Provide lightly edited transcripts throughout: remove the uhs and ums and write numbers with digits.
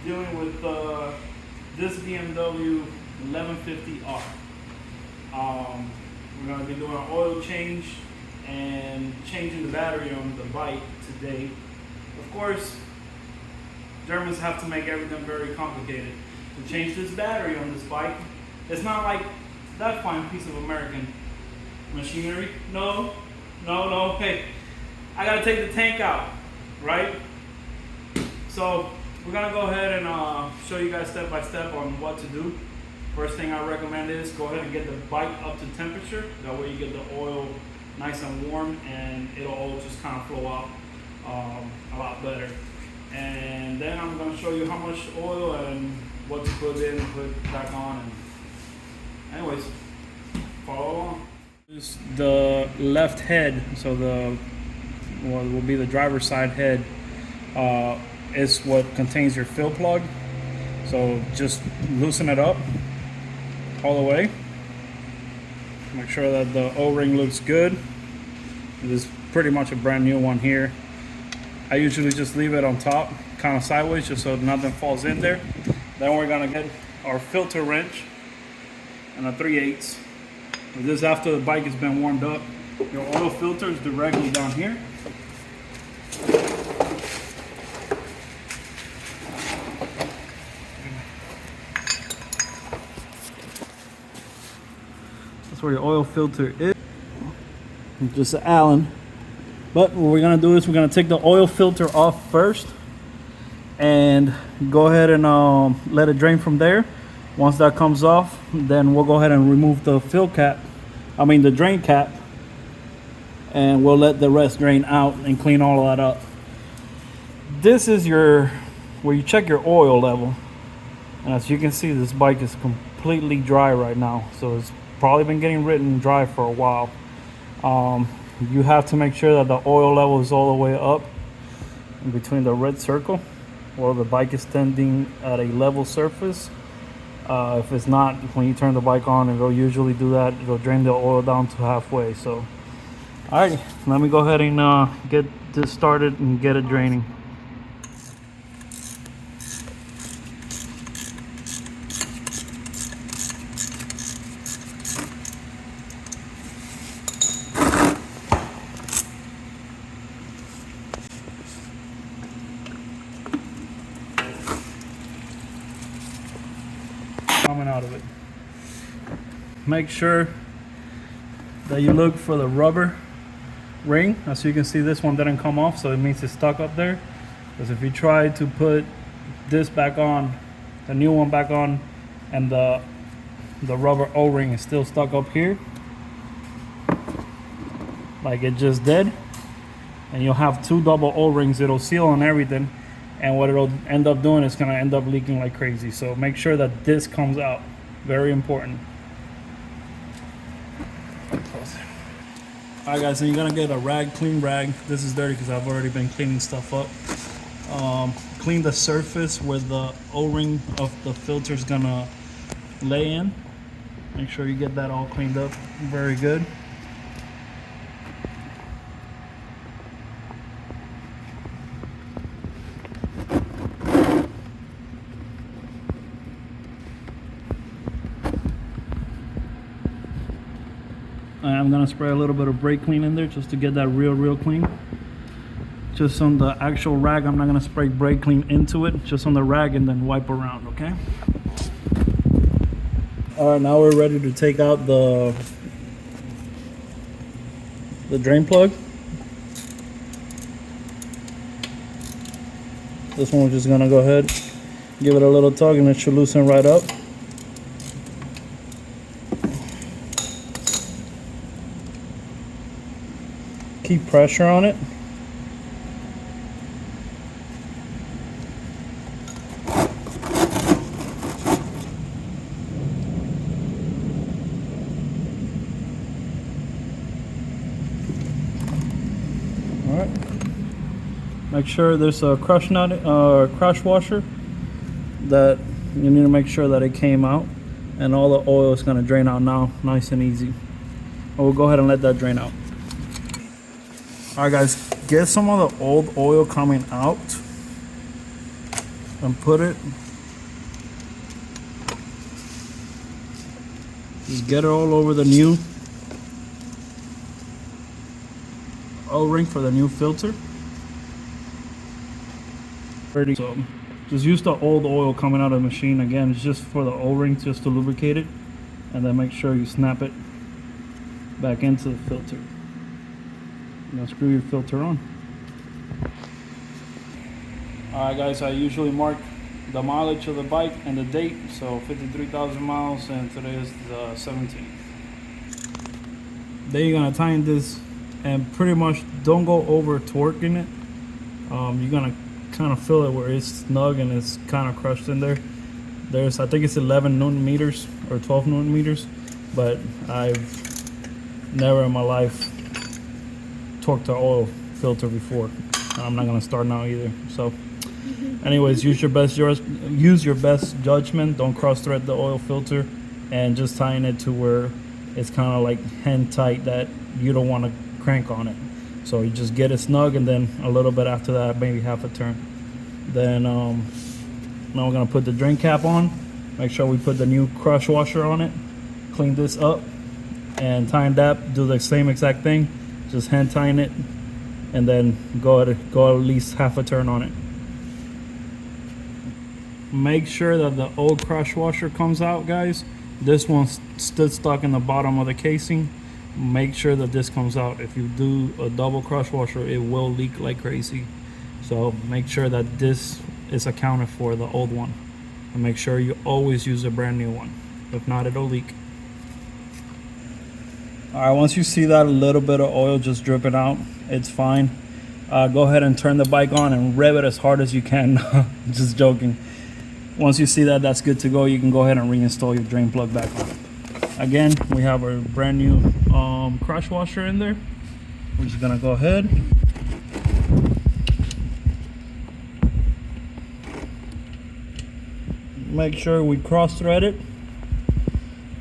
dealing with this BMW 1150R. We're going to be doing an oil change and changing the battery on the bike today. Of course, Germans have to make everything very complicated. To change this battery on this bike, it's not like that fine piece of American machinery. No, hey, I gotta take the tank out, right? So we're gonna go ahead and show you guys step by step on what to do. First thing I recommend is go ahead and get the bike up to temperature. That way you get the oil nice and warm and it'll all just kind of flow out a lot better. And then I'm gonna show you how much oil and what to put in and put back on. And anyways, follow along. This is the left head, so the what will be the driver's side head is what contains your fill plug. So just loosen it up all the way. Make sure that the O-ring looks good. This is pretty much a brand new one here. I usually just leave it on top, kind of sideways, just so nothing falls in there. Then we're gonna get our filter wrench and a 3/8. This is after the bike has been warmed up. Your oil filter is directly down here. That's where your oil filter is. Just an Allen. But what we're gonna do is we're gonna take the oil filter off first and go ahead and let it drain from there. Once that comes off, then we'll go ahead and remove the the drain cap, and we'll let the rest drain out and clean all of that up. This is where you check your oil level. And as you can see, this bike is completely dry right now. So it's probably been getting ridden dry for a while. You have to make sure that the oil level is all the way up in between the red circle, or the bike is standing at a level surface. If it's not, when you turn the bike on, it'll usually do that. It'll drain the oil down to halfway. So, all right, let me go ahead and get this started and get it draining. Coming out of it. Make sure that you look for the rubber ring. As you can see, this one didn't come off, so it means it's stuck up there. Because if you try to put this back on, the new one back on, and the rubber O-ring is still stuck up here, like it just did, and you'll have two double O-rings. It'll seal on everything. And what it'll end up doing is going to end up leaking like crazy. So make sure that this comes out. Very important. Alright guys, so you're going to get a rag, clean rag. This is dirty because I've already been cleaning stuff up. Clean the surface where the O-ring of the filter is going to lay in. Make sure you get that all cleaned up. Very good. I'm gonna spray a little bit of brake clean in there just to get that real clean. Just on the actual rag, I'm not gonna spray brake clean into it, just on the rag, and then wipe around, okay? All right, now we're ready to take out the drain plug. This one we're just gonna go ahead, give it a little tug, and it should loosen right up. Keep pressure on it. All right. Make sure there's a crush washer that you need to make sure that it came out, and all the oil is going to drain out now, nice and easy. We'll go ahead and let that drain out. All right guys, get some of the old oil coming out. and put it. Just get it all over the new O-ring for the new filter. So just use the old oil coming out of the machine. Again, it's just for the O-ring, just to lubricate it, and then make sure you snap it back into the filter. Now screw your filter on. Alright guys, I usually mark the mileage of the bike and the date, so 53,000 miles, and today is the 17th. Then you're gonna tighten this, and pretty much don't go over torquing it. You're gonna kind of feel it where it's snug and it's kind of crushed in there. There's, I think it's 11 Newton meters or 12 Newton meters, but I've never in my life torqued the oil filter before. I'm not gonna start now either. So anyways, use your best judgment. Don't cross thread the oil filter, and just tighten it to where it's kind of like hand tight, that you don't want to crank on it. So you just get it snug, and then a little bit after that, maybe half a turn. Then now we're gonna put the drain cap on. Make sure we put the new crush washer on it. Clean this up and tighten that. Do the same exact thing. Just hand tighten it, and then go at least half a turn on it. Make sure that the old crush washer comes out, guys. This one's still stuck in the bottom of the casing. Make sure that this comes out. If you do a double crush washer, it will leak like crazy. So make sure that this is accounted for, the old one, and make sure you always use a brand new one. If not, it'll leak. All right, once you see that little bit of oil just dripping out, it's fine. Go ahead and turn the bike on and rev it as hard as you can. Just joking. Once you see that that's good to go, you can go ahead and reinstall your drain plug back on. Again, we have our brand new crush washer in there. We're just gonna go ahead. Make sure we cross thread it.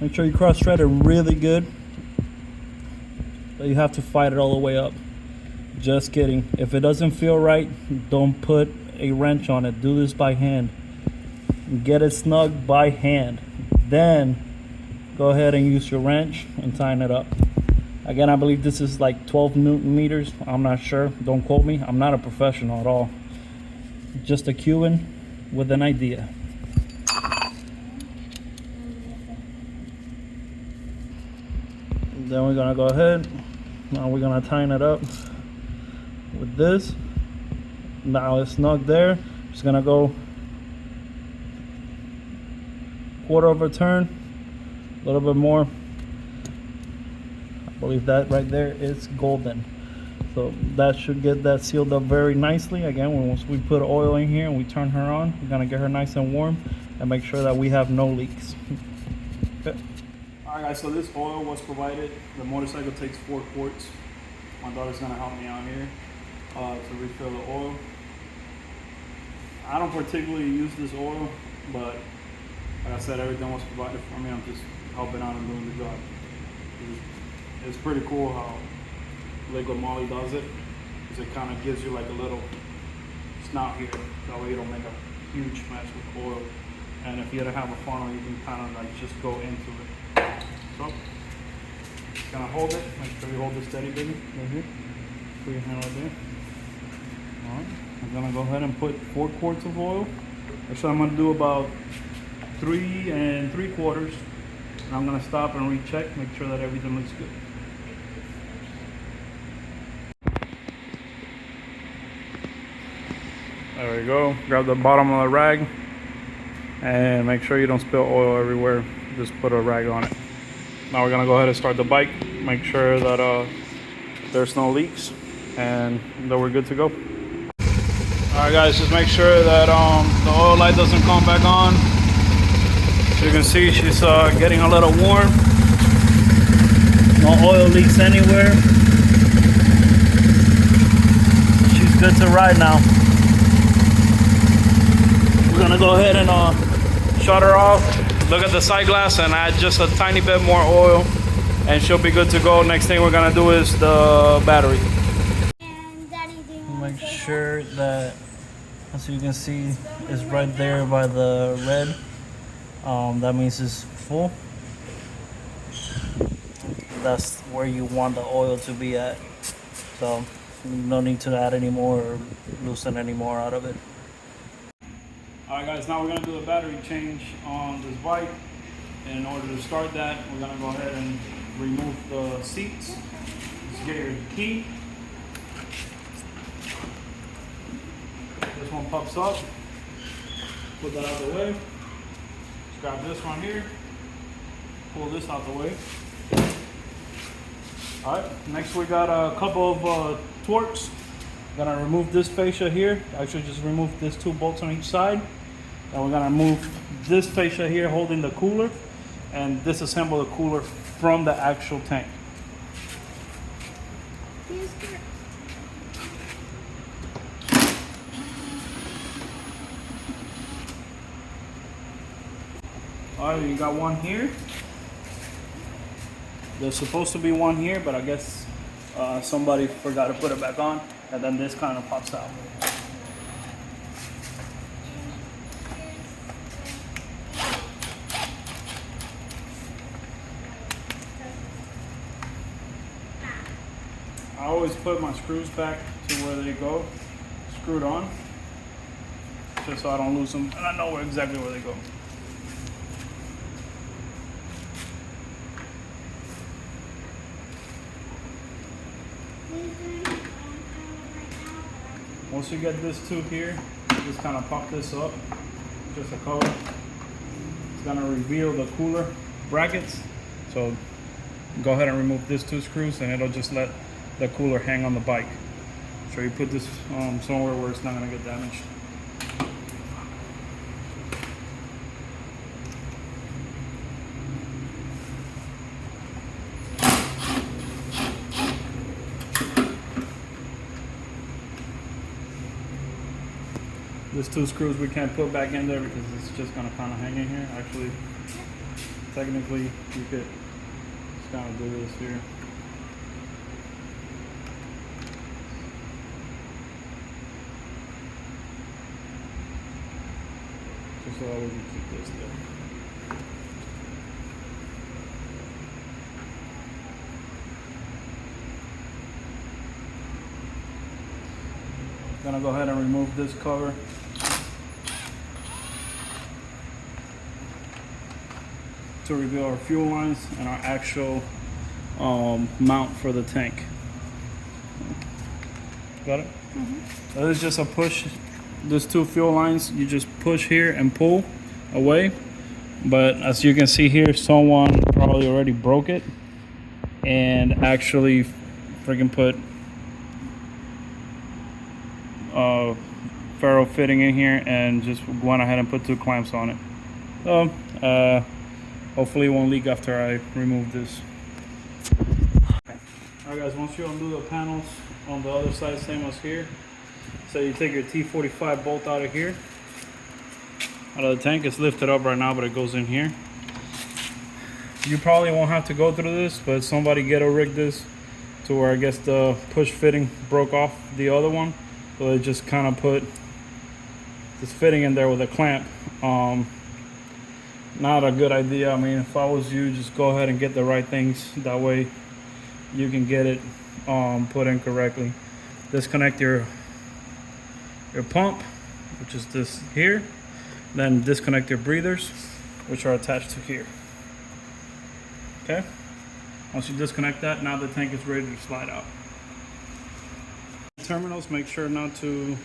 Make sure you cross thread it really good. But you have to fight it all the way up. Just kidding. If it doesn't feel right, don't put a wrench on it. Do this by hand. Get it snug by hand. Then go ahead and use your wrench and tighten it up. Again, I believe this is like 12 Newton meters. I'm not sure. Don't quote me. I'm not a professional at all. Just a Cuban with an idea. Then we're gonna go ahead. Now we're gonna tighten it up with this. Now it's snug there. Just gonna go quarter of a turn, a little bit more. I believe that right there is golden. So that should get that sealed up very nicely. Again, once we put oil in here and we turn her on, we're gonna get her nice and warm and make sure that we have no leaks. Okay. Alright guys, so this oil was provided. The motorcycle takes 4 quarts. My daughter's gonna help me out here to refill the oil. I don't particularly use this oil, but like I said, everything was provided for me. I'm just helping out and doing the job. It's pretty cool how Liquid Moly does it, because it kind of gives you like a little snout here. That way you don't make a huge mess with oil. And if you don't have a funnel, you can kind of like just go into it. So, just gonna hold it. Make sure you hold it steady, baby. Right here. Put your hand right there. Alright. I'm gonna go ahead and put 4 quarts of oil. So I'm gonna do about 3 3/4. And I'm gonna stop and recheck, make sure that everything looks good. There we go. Grab the bottom of the rag and make sure you don't spill oil everywhere. Just put a rag on it. Now we're gonna go ahead and start the bike. Make sure that there's no leaks and that we're good to go. Alright guys, just make sure that the oil light doesn't come back on. As you can see, she's getting a little warm. No oil leaks anywhere. She's good to ride now. We're gonna go ahead and shut her off. Look at the side glass and add just a tiny bit more oil and she'll be good to go. Next thing we're gonna do is the battery. And Daddy, do you Make sure that As you can see, it's right there by the red. That means it's full. That's where you want the oil to be at. So no need to add any more or loosen any more out of it. Alright guys, now we're going to do a battery change on this bike. And in order to start that, we're going to go ahead and remove the seats. Let's get your key. This one pops up. Put that out of the way. Let's grab this one here. Pull this out the way. Alright, next we got a couple of torques. Gonna remove this fascia here. Actually just remove these 2 bolts on each side. And we're gonna move this fascia here holding the cooler and disassemble the cooler from the actual tank. Alright, you got one here. There's supposed to be one here, but I guess somebody forgot to put it back on, and then this kind of pops out. I always put my screws back to where they go, screwed on, just so I don't lose them, and I know exactly where they go. Once you get this tube here, just kind of pop this up, just a cover. It's gonna reveal the cooler brackets. So go ahead and remove these 2 screws and it'll just let the cooler hang on the bike. So you put this somewhere where it's not gonna get damaged. These 2 screws we can't put back in there because it's just gonna kind of hang in here. Actually, technically, you could just kind of do this here. Just so that we can keep this there. Gonna go ahead and remove this cover. To reveal our fuel lines and our actual mount for the tank. Got it? Mm-hmm. So this is just a push. There's 2 fuel lines. You just push here and pull away. But as you can see here, someone probably already broke it and actually freaking put ferrule fitting in here and just went ahead and put 2 clamps on it. So hopefully it won't leak after I remove this. Alright guys, once you undo the panels on the other side, same as here. So you take your T45 bolt out of here, out of the tank. It's lifted up right now, but it goes in here. You probably won't have to go through this, but somebody ghetto rigged this to where I guess the push fitting broke off the other one. So they just kind of put this fitting in there with a clamp. Not a good idea. I mean, if I was you, just go ahead and get the right things. That way you can get it put in correctly. Disconnect your pump, which is this here. Then disconnect your breathers, which are attached to here. Okay? Once you disconnect that, now the tank is ready to slide out. Terminals, make sure not to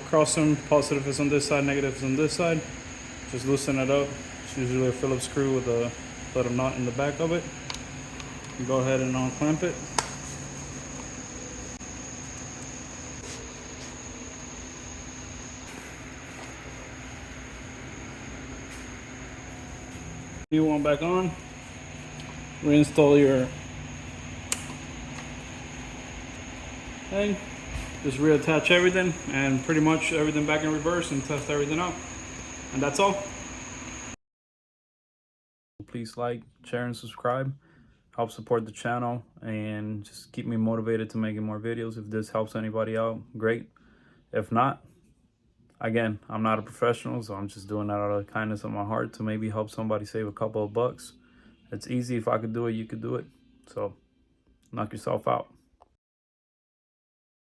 cross them. Positive is on this side, negative is on this side. Just loosen it up. It's usually a Phillips screw with a little knot in the back of it. You go ahead and unclamp it. New one back on. Reinstall your thing. Just reattach everything and pretty much everything back in reverse and test everything out. And that's all. Please like, share, and subscribe. Help support the channel and just keep me motivated to making more videos. If this helps anybody out, great. If not, Again, I'm not a professional, so I'm just doing that out of the kindness of my heart to maybe help somebody save a couple of bucks. It's easy. If I could do it, you could do it. So knock yourself out.